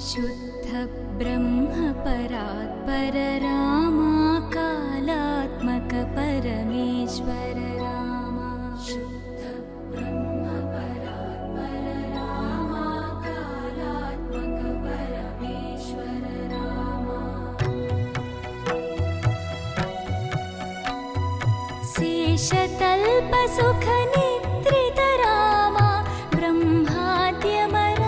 शुद्ध ब्रह्म परात्पर रामा कालात्मक परमेश्वर रामा शुद्ध ब्रह्म परात्पर रामा कालात्मक परमेश्वर रामा शेषतल्प सुख निद्रित रामा ब्रह्माद्यमर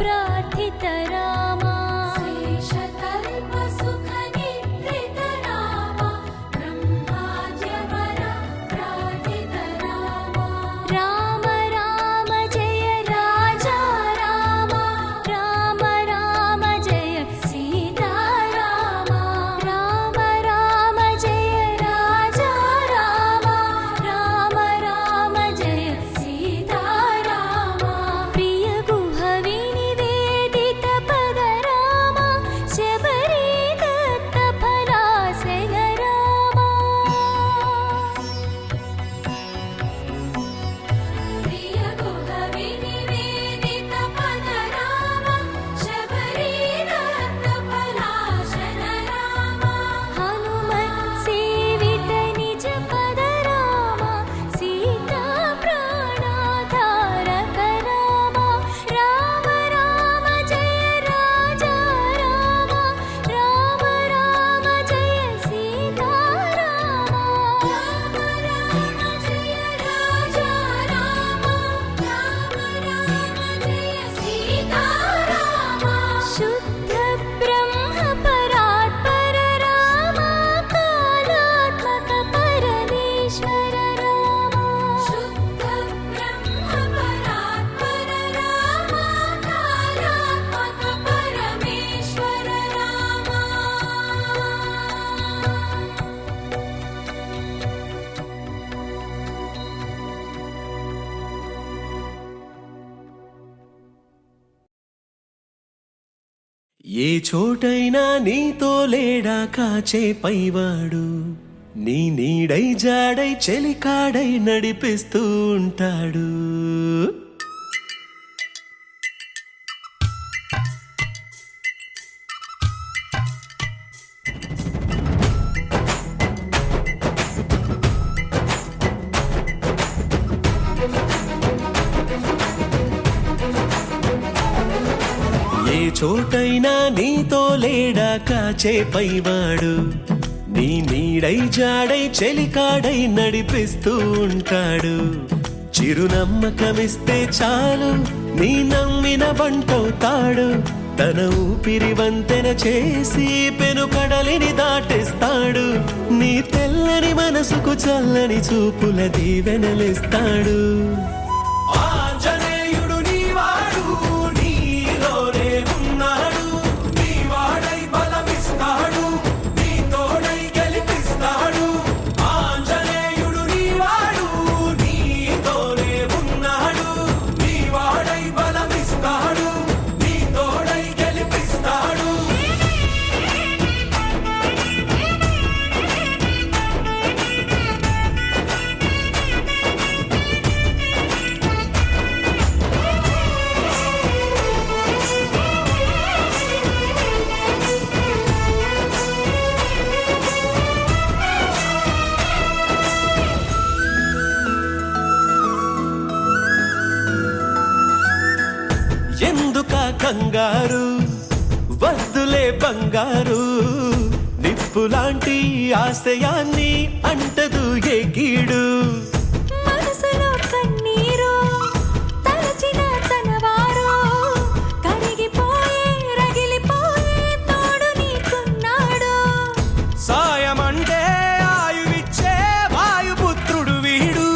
प्रार्थित रामा शेषतल्प सुख निद्रित रामा ब्रह्माद्यमर प्रार्थित रामा राम राम जय राजा रामा राम राम जय सीता रामा राम राम जय राजा रामा राम राम जय सीता रामा प्रिय गुह विनिवेदित पद रामा शबरी दत्त फलासन रामा प्रिय गुह विनिवेदित पद रामा शबरी दत्त फलासन रामा हनुमत् सेवित निज पद रामा सीता प्राणाधारक रामा राम राम जय राजा रामा राम राम जय सीता रामा राम राम जय राजा रामा राम राम जय सीता रामा शुद्ध ब्रह्म परात्पर रामा कालात्मक परमेश्वर रामा शुद्ध ब्रह्म परात्पर रामा कालात्मक परमेश्वर रामा ఏ చోటైనా నీతో లేడా కాచే పైవాడు నీ నీడై జాడై చెలికాడై నడిపిస్తూ ఉంటాడు ఏ చోటైనా నీతో లేడా కాచే పైవాడు నీ నీడై జాడై చెలికాడై నడిపిస్తూ ఉంటాడు చిరునమ్మకమిస్తే చాలు నీ నమ్మిన బంటవుతాడు తన ఊపిరి వంతెన చేసి పెనుకడలిని దాటిస్తాడు నీ తెల్లని మనసుకు చల్లని చూపుల దీవెనలిస్తాడు ఆంజనేయుడు నీవాడు నీలోనే ఉన్నాడు నీవాడై బలమిస్తాడు నీ తోడై గెలిపిస్తాడు ఆంజనేయుడు నీవాడు నీతోనే ఉన్నాడు నీవాడై బలమిస్తాడు నీ తోడై గెలిపిస్తాడు ఎందుక కంగారు వద్దులే బంగారు నిప్పులాంటి ఆశయాన్ని అంటదు ఏ కీడు మనసులో కన్నీరు తలచిన తనవారు కరిగిపోయే రగిలిపోయే తోడు నీకున్నాడు సాయమంటే ఆయువిచ్చే వాయుపుత్రుడు వీడు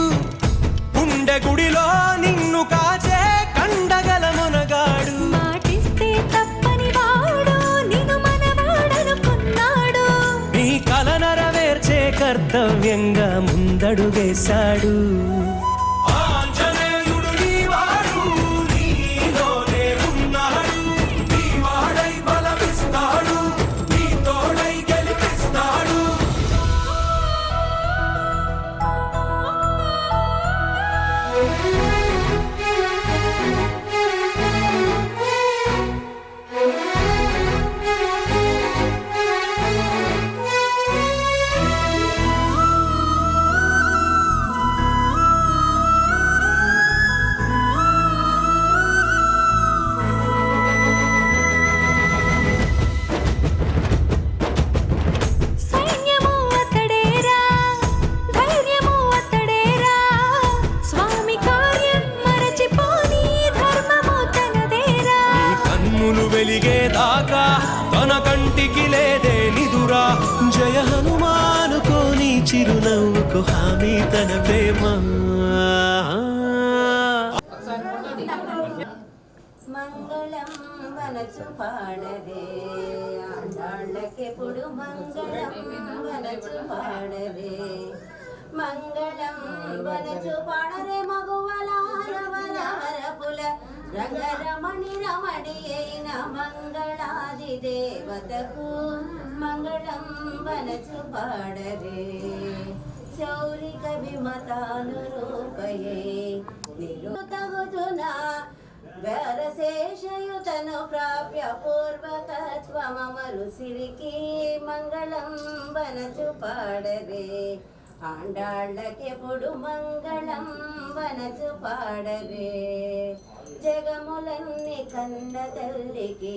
గుండె గుడిలో నిన్ను కాచే కండగల మునగాడు మాటిస్తే తప్పని వాడు నిన్ను మనవాడనుకున్నాడు నీ కల నెరవేర్చే కర్తవ్యంగా ముందడుగేశాడు ఆంజనేయుడు నీవాడు నీలోనే ఉన్నాడు నీవాడై బలమిస్తాడు నీ తోడై గెలిపిస్తాడు చిరునవ్వుకు హామీ తన ప్రేమ. మంగళం వనచు పాడదే ఆండాళ్ళకెప్పుడు మంగళం వనచు పాడదే మంగళం వనచు పాడరే మగువలారవరపుల రంగరమణి రమణి అయిన మంగళాది దేవతకు మంగళం వనచు పాడరే శౌరిక విమతానురూపయే నిరుతగుజునా వరశేషయుతను ప్రాప్య పూర్వకత్వమరు సిరికి మంగళం వనచు పాడరే ఆండాళ్ళకెప్పుడు మంగళం వనచు పాడరే జగములన్నీ కన్న తల్లికి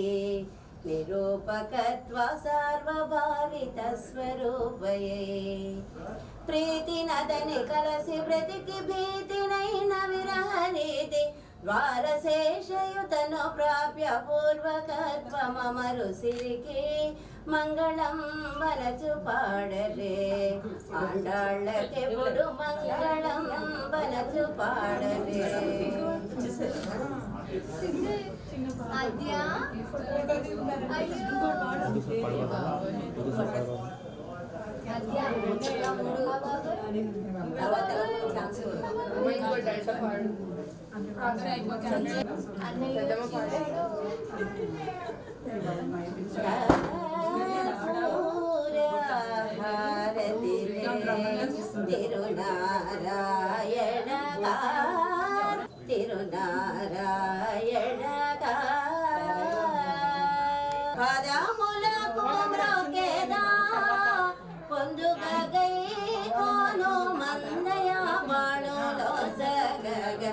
నిరూపకత్వ సార్వభావిత స్వరూపయే ప్రీతి నదని కలసి బ్రతికి భీతినైన విరహరీతి ద్వారశేషయుతను ప్రాప్య పూర్వకత్వమరు సిరికి మంగళం వనచు పాడరే ఆండాళ్ళకెప్పుడు మంగళం వనచు పాడరే తిరునారాయణ తిరునారాయణ పదములకు మ్రోకేదా పొందుగా గై కోను మందయ బాణులో సగగ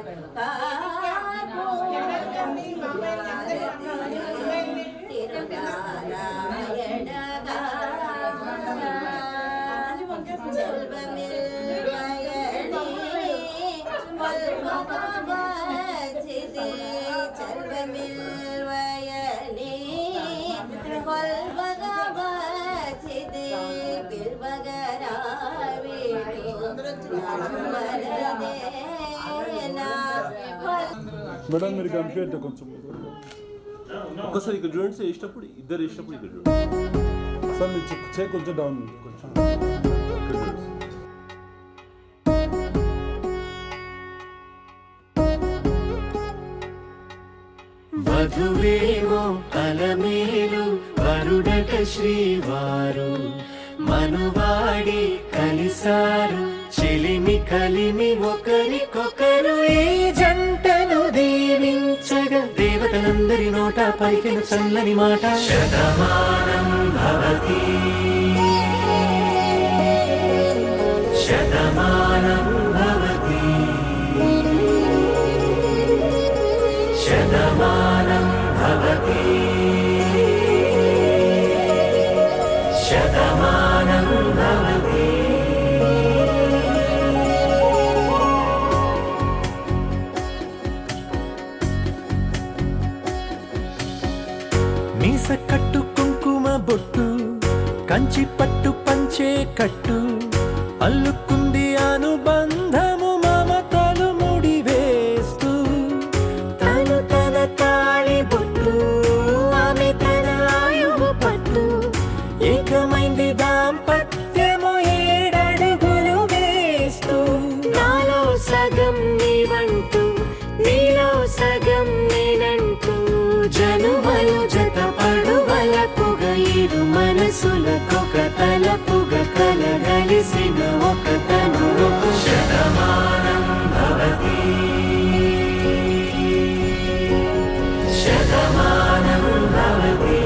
తిరునారాయణ మేడం మీరు కనిపించండి కొంచెం ఒక్కసారి ఇక్కడ చూడండి సార్ వేసినప్పుడు ఇద్దరు వేసినప్పుడు ఇక్కడ చూడండి సార్ మీరు చేయి కొంచెం డౌన్ కొంచెం ఇక్కడ చూడండి సార్. వధువేమో అలమేలు వరుడట శ్రీవారు మనువాడి కలిసారు చెలిమి కలిమి ఒకరికొకరు ఈ జంటను దీవించగా దేవతలందరి నోట పలికిన చల్లని మాట శతమానం భవతి శతమానం భవతి శతమానం భవతి శతమానం భవతి. మీస కట్టు కుంకుమ బొట్టు కంచి పట్టు పంచే కట్టు అల్లుకుంది అనుబంధము మమతలు ముడివేస్తూ తను తన తాళి బొట్టు ఆమె తన ఆయువు పట్టు ఏకమైంది దాంపత్యము 7 అడుగులు వేస్తూ నాలో సగం నీవంటూ నీలో సగం నేనంటూ జనుమలు జత పడువలపుగ ఇరు మనసులకొక తలపుగ కలగలిసిన ఒక తను శతమానం భవతి శతమానం భవతి.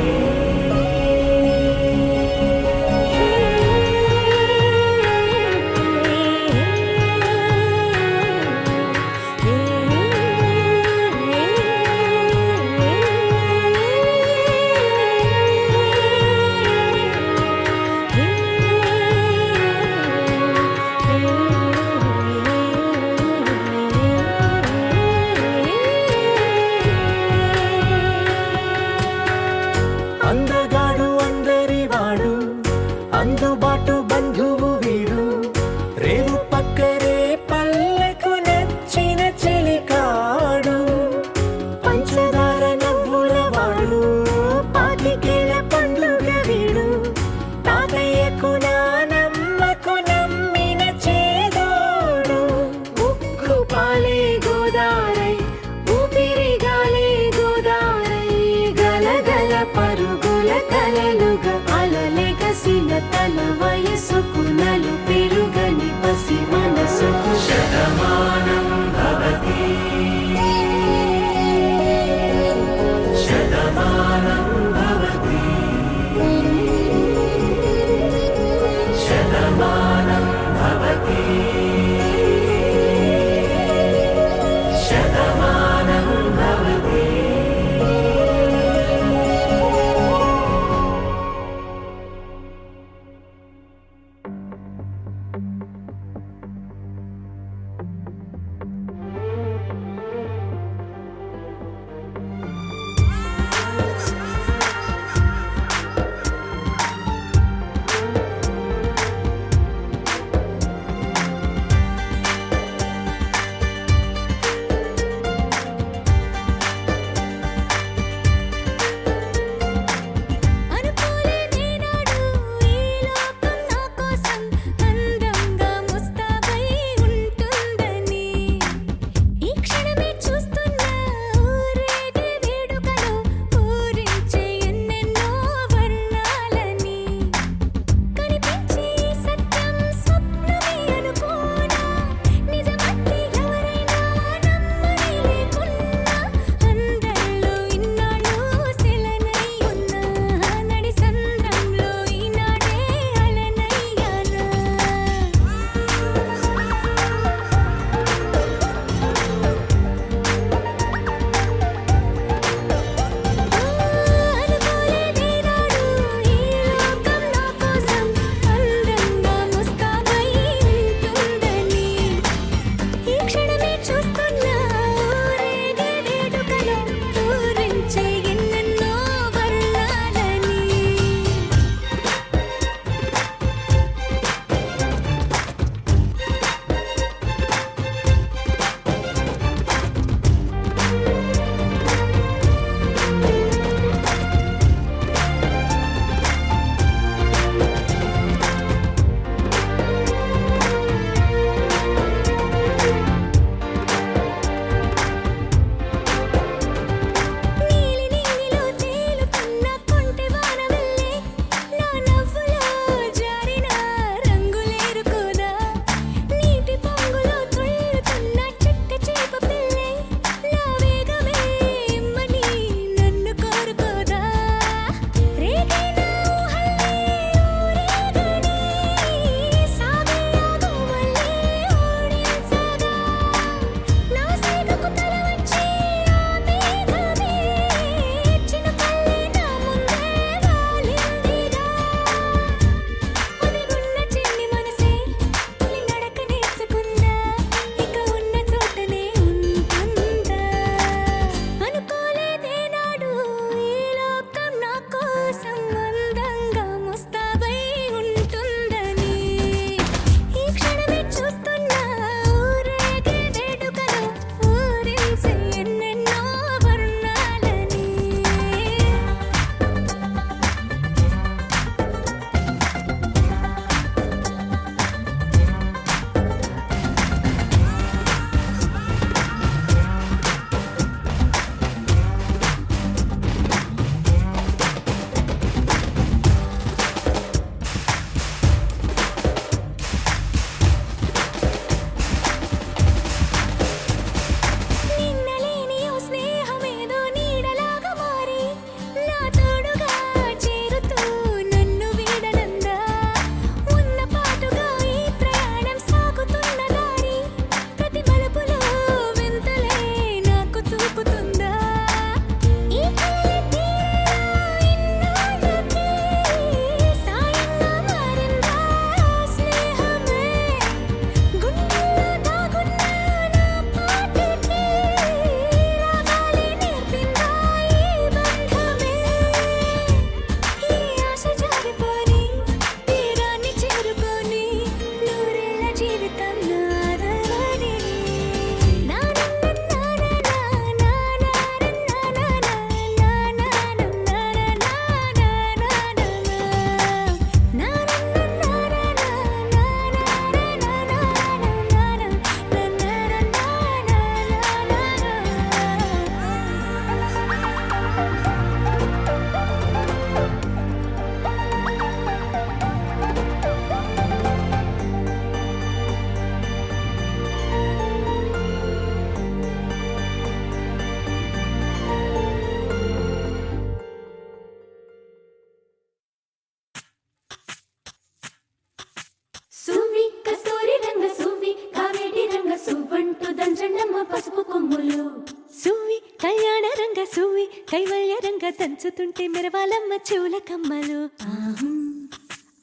సువి కైవల్య రంగ దంచుతుంటే మెరవాలమ్మ చెవుల కమ్మలు ఆహుం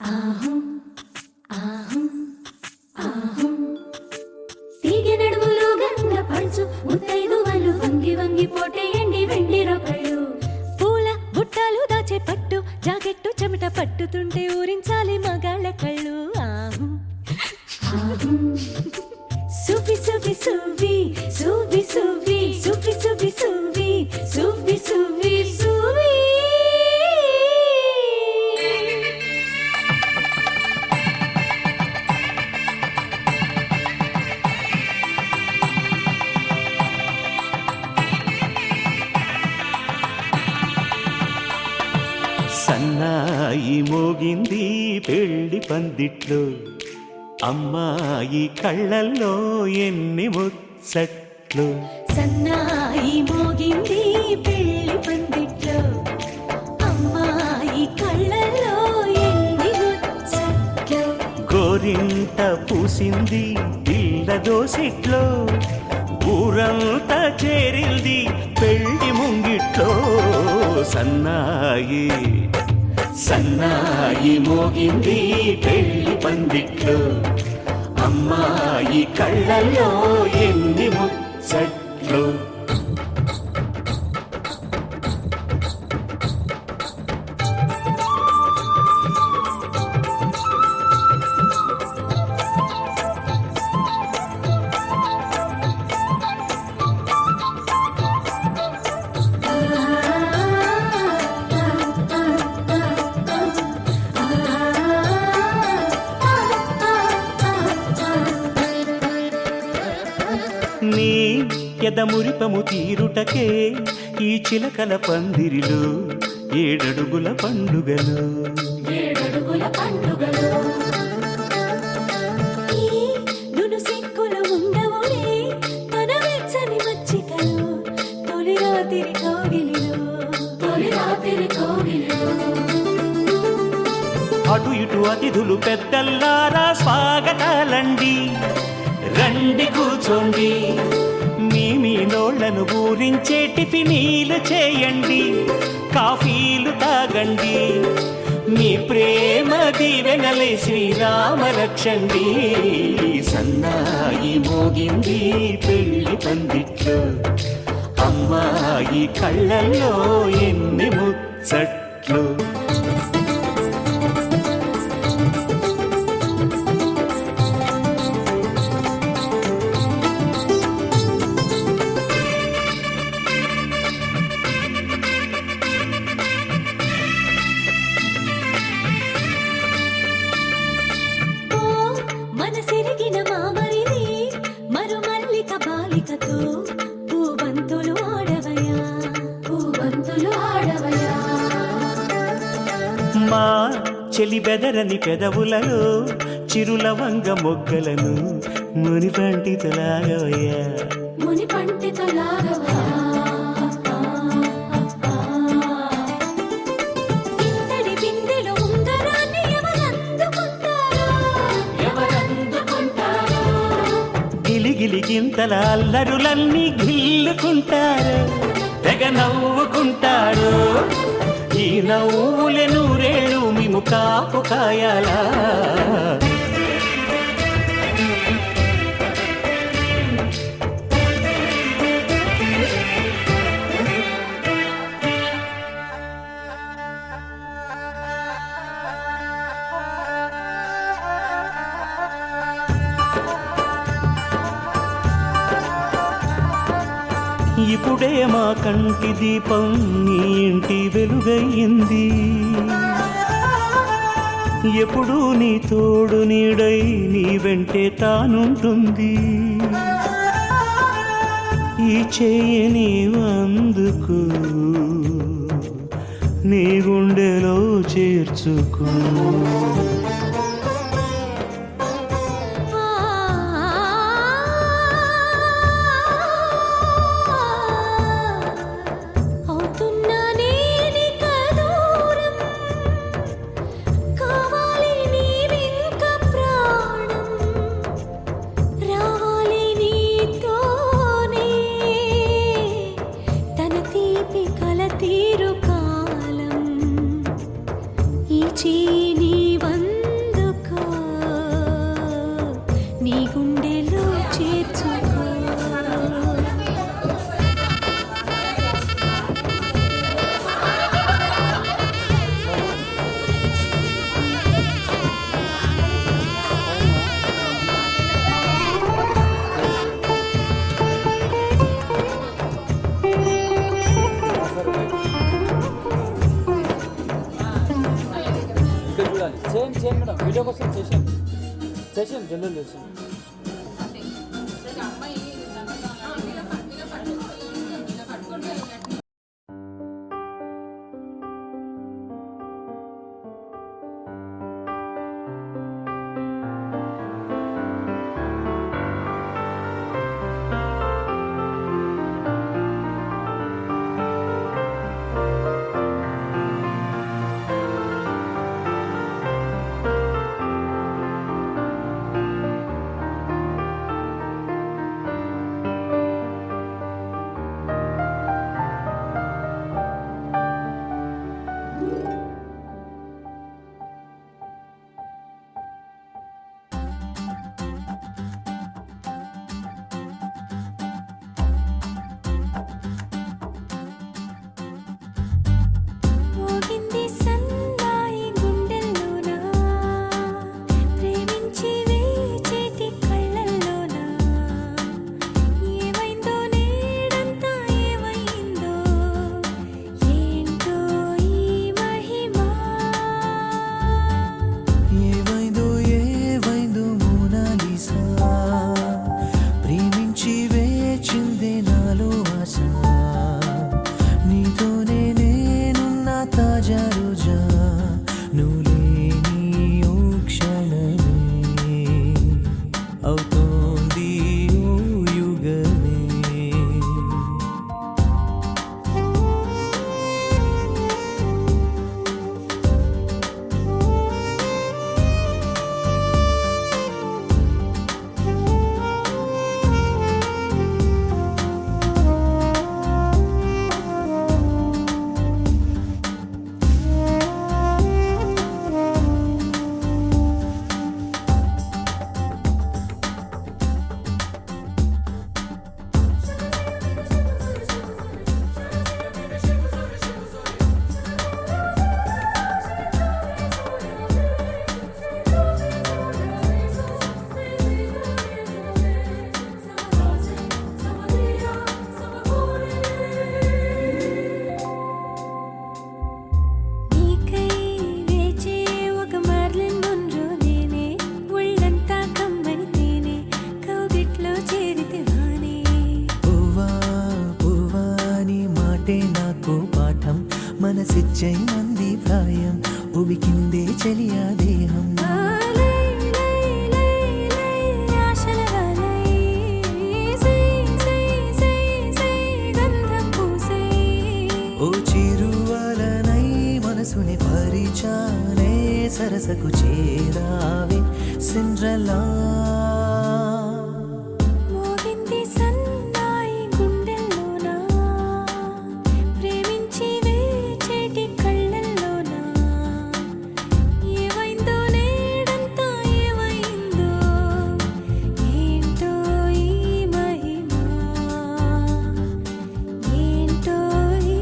ఆహుం ఆహుం ఆహుం తీగ నడుములు గంగ పంచు ముత్తైదువలు వంగి వంగి పోటేయండి వెండి రొకళ్ళు పూల బుట్టలు దాచే పట్టు జాకెట్టు చెమట పట్టుతుంటే ఊరించాలి మగాళ్ళ కళ్ళు ఆహుం ఆహుం సువి సువి సువి సువి సువి సువి సువి సువి సువి సువి సువి సన్నాయి మోగింది పెళ్లి పందిట్లో అమ్మాయి కళ్ళల్లో ఎన్ని ముచ్చట్లు సన్నాయి మోగింది పెళ్లి పందిట్లో అమ్మాయి కళ్ళల్లో ఎన్ని ముచ్చట్లు గోరింట పూసింది పిల్ల దోసిట్లో ఊరంతా చేరింది పెళ్లి ముంగిట్లో సన్నాయి సన్నాయి మోగింది పెళ్లి పందిట్లో అమ్మాయి కళ్ళల్లో ఎన్ని ముచ్చట్లు నీ ఎదమురిపము తీరుటకే ఈ చిలకల పందిరిలో ఏడడుగుల పండుగలు ఏడడుగుల పండుగలు ఈ నునుసిక్కులు ఉండవులే తన వెచ్చని మచ్చికలు తొలి రాత్రి కోగిలిలో తొలి రాత్రి కోగిలిలో అటు ఇటు అతిథులు పెద్దల్లారా స్వాగతాలండి రండి కూర్చోండి మీ నోళ్లను ఊరించే టిఫినీలు చేయండి కాఫీలు తాగండి మీ ప్రేమ దీవెనలే శ్రీరామ రక్షండి సన్నాయి మోగింది పెళ్లి పందిట్లో అమ్మాయి కళ్ళల్లో ఎన్ని ముచ్చట్లు మనసిరిగిన మామరిది మరుమల్లిక బాలికతో పూబంతులు ఆడవయా పూబంతులు ఆడవయా మా చెలి బెదరని పెదవులలో చిరులవంగ మొగ్గలను మునిపంటితో లాగవయ్యా ముని పంటితో లాగవయా ఇంతటి బిందెలో ఉంగరాన్ని ఎవరందుకుంటారో గిలిగిలి గింతల అల్లరులన్నీ గిల్లుకుంటారు తెగ నవ్వుకుంటారు ఈ నవ్వులే నూరేళ్ళు మేము కాపు కాయాలా ఇప్పుడే మా కంటి దీపం నీ ఇంటి వెలుగయ్యింది ఎప్పుడూ నీ తోడు నీడై నీ వెంటే తానుంటుంది ఈ చేయి నీవు అందుకు నీ గుండెలో చేర్చుకో తీపి చేయండి చేయండి మేడం, వీడియో కోసం చేసేయండి చేసేయండి, జల్దీ చేసేయండి. మోగింది సన్నాయి గుండెల్లోనా, ప్రేమించి వేచేటి కళ్ళల్లోనా, ఏమైందో నేడంతా ఏమైందో, ఏంటో ఈ మహిమా. ఏవైందో ఏవైందో మోనాలిసా, ప్రేమించి వేచిందే నాలో ఆశ, నీతోనే నేనున్న తాజా రోజా, నువ్వు లేని ఓ క్షణమే అవుతోంది ఓ యుగమే. నీకై వేచే ఒక మార్లిన్ మొన్రో నేనే, ఒళ్ళంతా కమ్మనితేనే, కౌగిట్లో చేరితే వానే. పువ్వా పువ్వా నీ మాటే నాకు పాఠం, మనసిచ్చై మంది ప్రాయం, ఉబికిందే చెలియా దేహం. లై లై లై లై ఆశల వలై, సై సై సై సై గంధం పూసై. ఓ చిరువలనై మనసుని పరిచానే, సరసకు చేరావే సిండ్రలా. మోగింది సన్నాయి గుండెల్లోనా, ప్రేమించి వేచేటి కళ్ళల్లోనా, ఏమైందో నేడంతా ఏమైందో, ఏంటో ఈ మహిమా, ఏంటో ఈ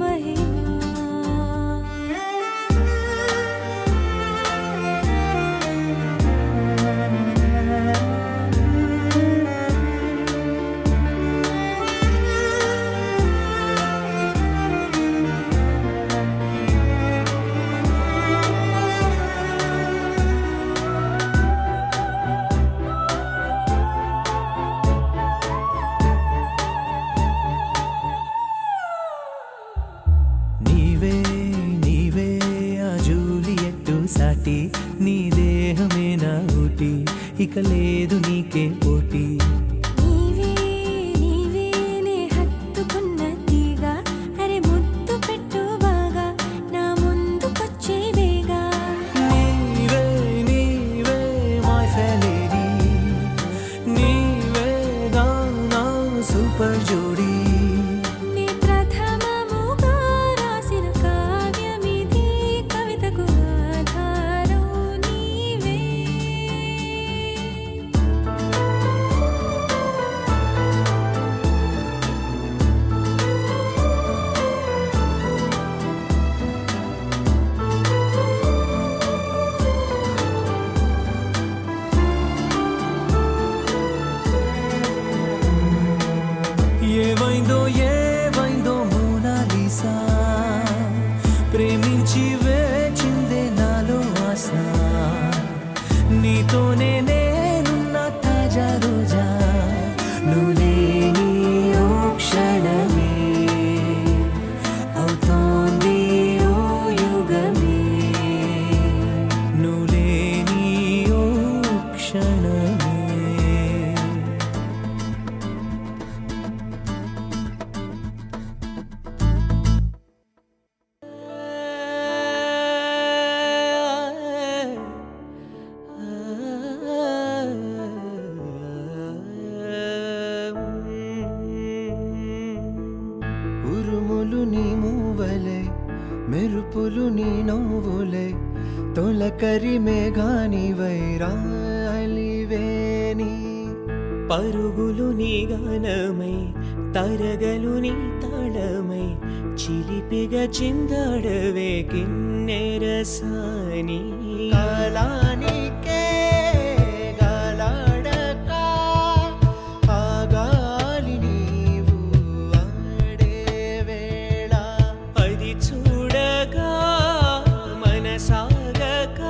మహిమా. నీవే నీవే ఆ జూలియట్టు సాటి, నీ దేహమే నా ఊటి, ఇక లేదు నీకే పోటీ. నీవే నీవే నే హత్తుకున్న తీగ, అరే ముద్దు పెట్టు బాగా, నా ముందుకొచ్చే వేగా. నీవే నీవే మై ఫెయిర్ లేడీ, నీవే నా సూపర్ జోడీ. నీ ప్రథమముగా రాసిన కావ్యమిది, కవితకు ఆధారం నీవే. ఉరుములు నీ మూవలే మెరుపులు నీ నవ్వులే తొలకరి మేఘాని వైరాలివేని పరుగులు నీ గానమై తరగలు నీ తాళమై చిలిపిగా చిందాడవే కిన్నెరసాని కాలానికే గాలాడక ఆ గాలి నీవు ఆడే వేళ అది చూడగా మనసాగక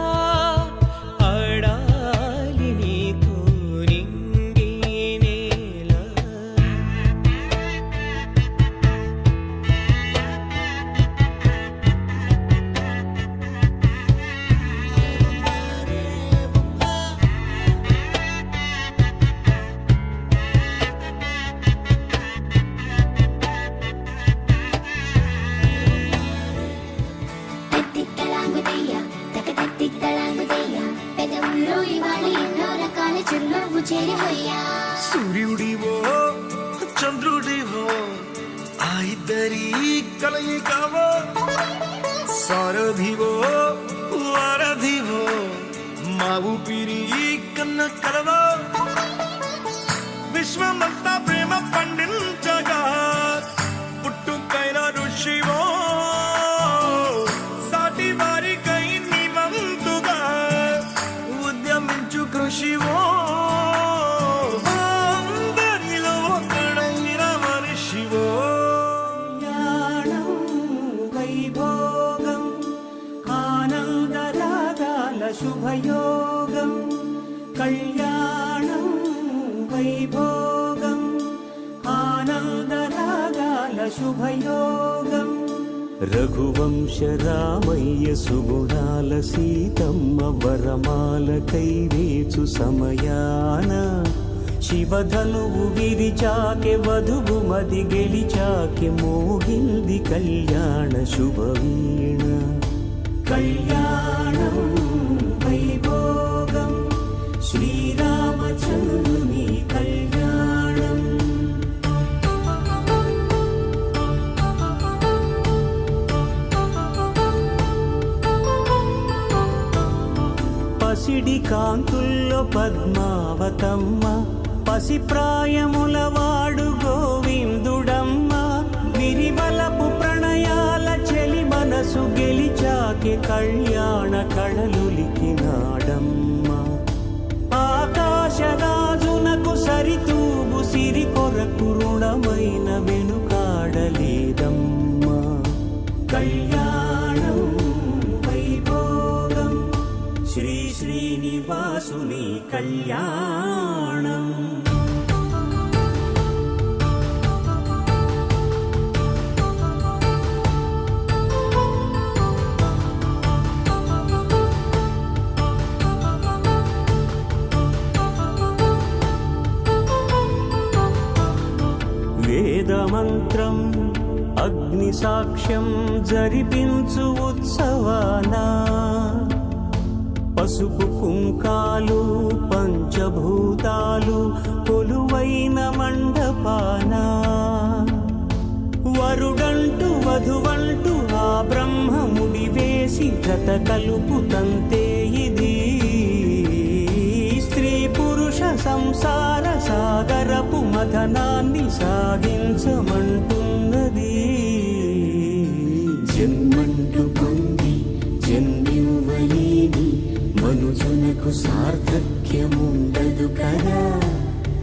ఆడాలి నీతో నింగి నేల తట్టిత్తలాంగుదయ్య తటతట్టిత్తలాంగుదయ్య పెదవుల్లో ఇవాళ ఎన్నో రకాల చిరునవ్వు చేరిపోయా సూర్యుడివో చంద్రుడివో ఆ ఇద్దరి కలయికవో సారథివో వారధివో మా ఊపిరి కన్న కలవో విశ్వమంతా ప్రేమ పండించగా పుట్టుకైన ఋషివో సాటి వారికై నివంతుగా ఉద్యమించు కృషివో అందరిలో ఒకడైన మనిషివో వైభోగం ఆనందరాగాల శుభయోగం కళ్యాణం వైభోగం ఆనందరాగాల శుభయోగం రఘువంశ రామయ్య సుగుణాల సీతమ్మ వరమాల కైవేచు సమయాన శివధనువు విరిచాకె వధువు మది గెలిచాకె మోగింది కళ్యాణ శుభవీణ కళ్యాణం వైభోగం శ్రీరామచంద్రుని కళ్యాణం పసిడి కాంతుల్లో పద్మావతమ్మ పసిప్రాయముల వాడు గోవిందుడమ్మ విరివలపు ప్రణయాల చెలి మనసు గెలిచాకె కళ్యాణ కళలులికినాడమ్మ ఆకాశరాజునకు సరితూగు సిరి కొరకు రుణమైన వెనుకాడలేదమ్మా కళ్యాణం వైభోగం శ్రీ శ్రీనివాసుని కళ్యాణం వేదమంత్రం అగ్ని సాక్ష్యం జరిపించు ఉత్సవానా పసుపు కుంకాలు పంచభూతాలు కొలువైన మండపాన వరుడంటూ వధువంటూ ఆ బ్రహ్మముడి వేసి జత కలుపుతంతే ఇది స్త్రీ పురుష సంసార సాగరపు మథనాన్ని సాగించమంటున్నది జన్మంటూ పొంది జన్మివ్వలేని మనుజునకు సార్థక్యముండదు కదా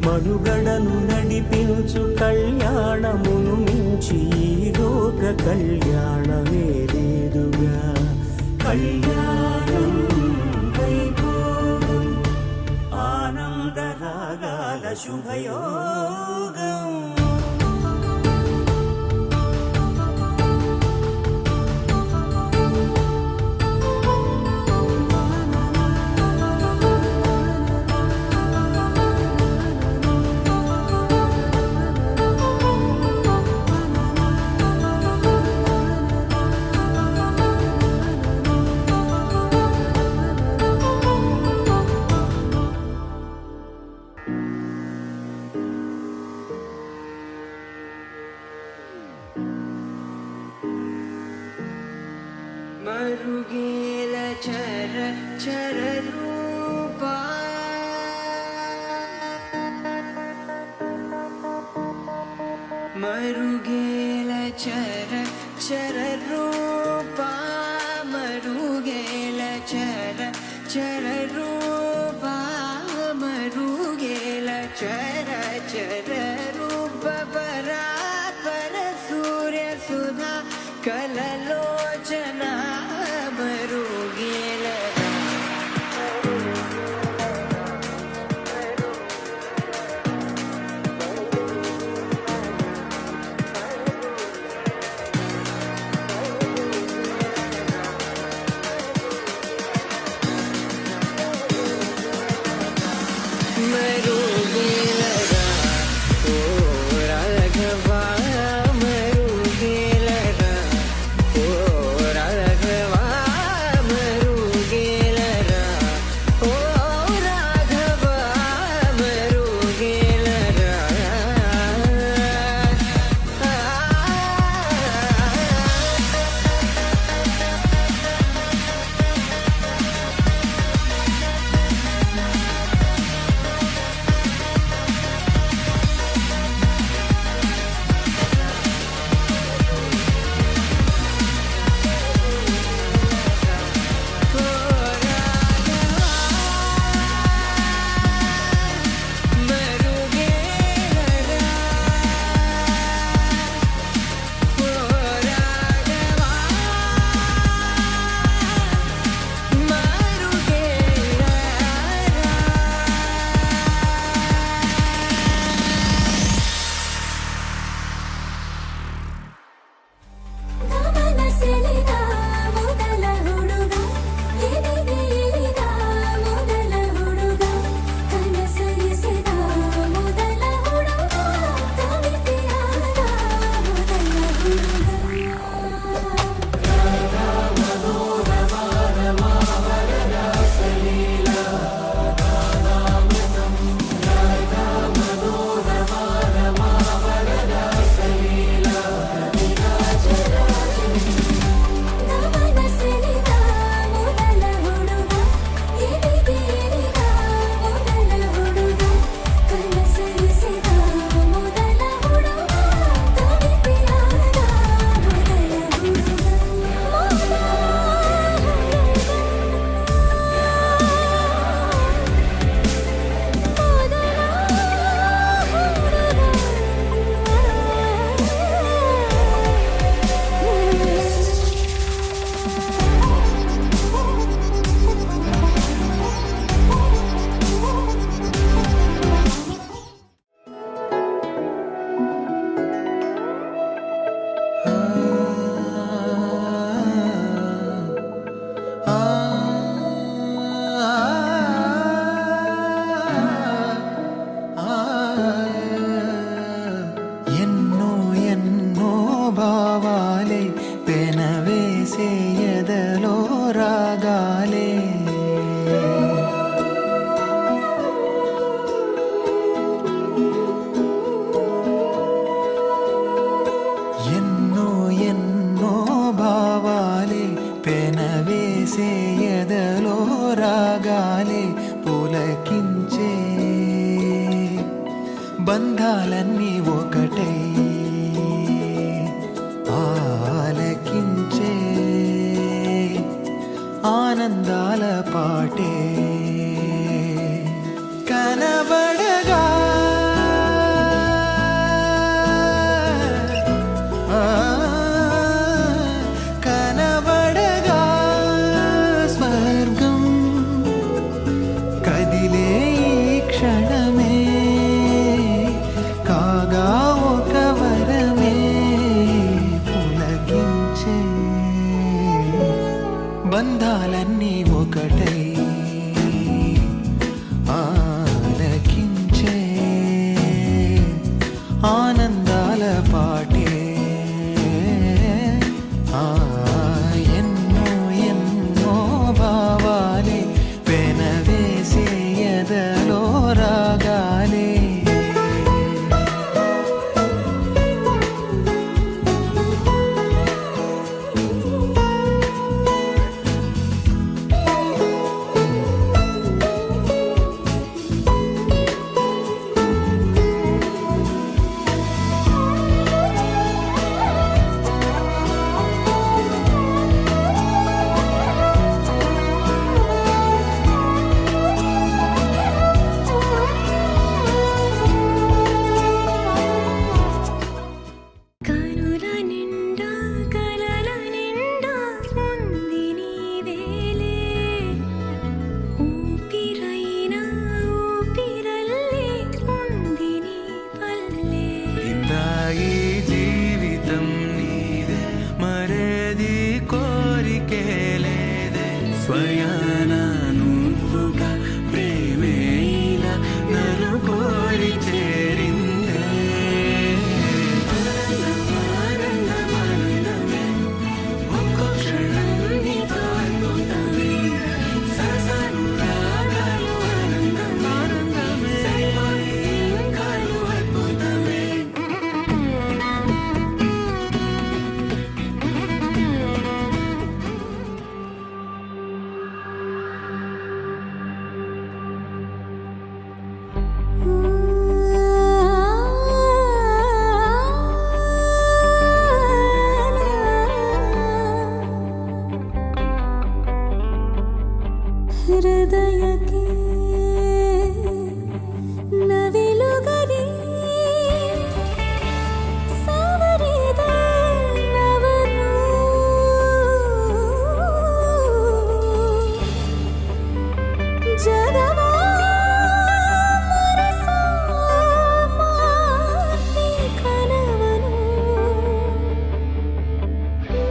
మనుగడను నడిపించు కళ్యాణమును మించి ఈ లోక కళ్యాణమే లేదుగా కళ్యాణం వైభోగం ఆనందరాగాల శుభయోగం మరుగేల చర చర రూపా మరుగేల చర చర రూపా మరుగేల చర చర రూపా మరుగేల చర చర రూప పరాత్పర సూర్య సుధా కలలోచన మరుగేల మరుగేలరా ఓ రాఘవా మరుగేలరా ఓ రాఘవా మరుగేలరా ఓ రాఘవా మరుగేలరా ಗಮನ ಸೆಳೆದ ಮೊದಲ ಹುಡುಗ ಎದೆಗೆ ಇಳಿದ ಮೊದಲ ಹುಡುಗ ಕನಸರಿಸಿದ ಮೊದಲ ಹುಡುಗ ಕವಿತೆಯಾದ ಮೊದಲ ಹುಡುಗ ಗಮನ ಸೆಳೆದ ಮೊದಲ ಹುಡುಗ ಎದೆಗೆ ಇಳಿದ ಮೊದಲ ಹುಡುಗ ಕನಸರಿಸಿದ ಮೊದಲ ಹುಡುಗ ಕವಿತೆಯಾದ ಮೊದಲ ఎన్నో ఎన్నో భావాలే పెనవేసే ఎదలో రాగాలే ఎన్నో ఎన్నో భావాలే పెనవేసే ఎదలో రాగాలే పులకించే బంధాలన్నీ ఒకటై ఆలకించే ఆనందాల పాటే కనబడగా కనబడగా స్వర్గం కదిలే ఈ క్షణమే కాగా ఒక వరమే పులకించే బంధాలన్నీ ఒకటై స్వయాన నువ్వుగా ప్రేమే ఇలా నన్ను కోరి చేరిందే ఆనందమే ఒక్కో క్షణం నీతో అద్భుతమే సరసను రాగాలు ఆనందమే కాలు అద్భుతమే ಹೃದಯಕ್ಕೆ ನವಿಲುಗರಿ ಸಾವರಿದ ನವನು ಜಗವಾ ಮರೆಸೋ ಮಾತಿ ಕನವನು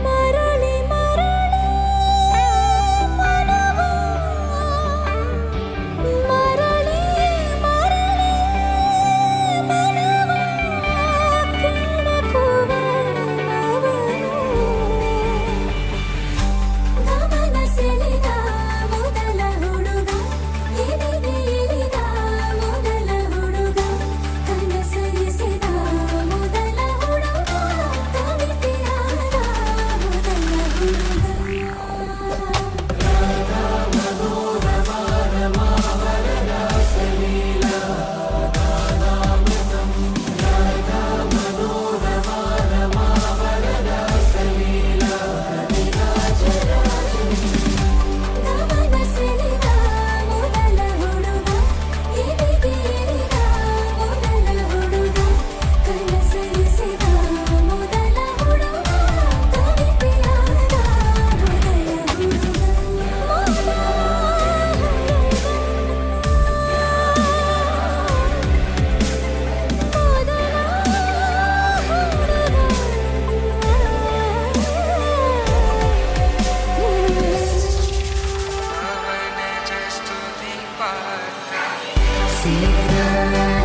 ಮರಳಿ ಮರಳಿ ಮನವ ಮರಳಿ ಮರಳಿ ಮನವ ಕೆಣಕುವ ನವನು ಗಮನ ಸೆಳೆದ ಮೊದಲ ಹುಡುಗ ಎದೆಗೆ ಇಳಿದ ಮೊದಲ ಹುಡುಗ ಕನಸರಿಸಿದ ಮೊದಲ ಹುಡುಗ ಕವಿತೆಯಾದ ಮೊದಲ ಹುಡುಗ ಗಮನ ಸೆಳೆದ ಮೊದಲ ಹುಡುಗ ಎದೆಗೆ ಇಳಿದ ಮೊದಲ ಹುಡುಗ ಕನಸರಿಸಿದ ಮೊದಲ ಹುಡುಗ ಕವಿತೆಯಾದ ಮೊದಲ సీదా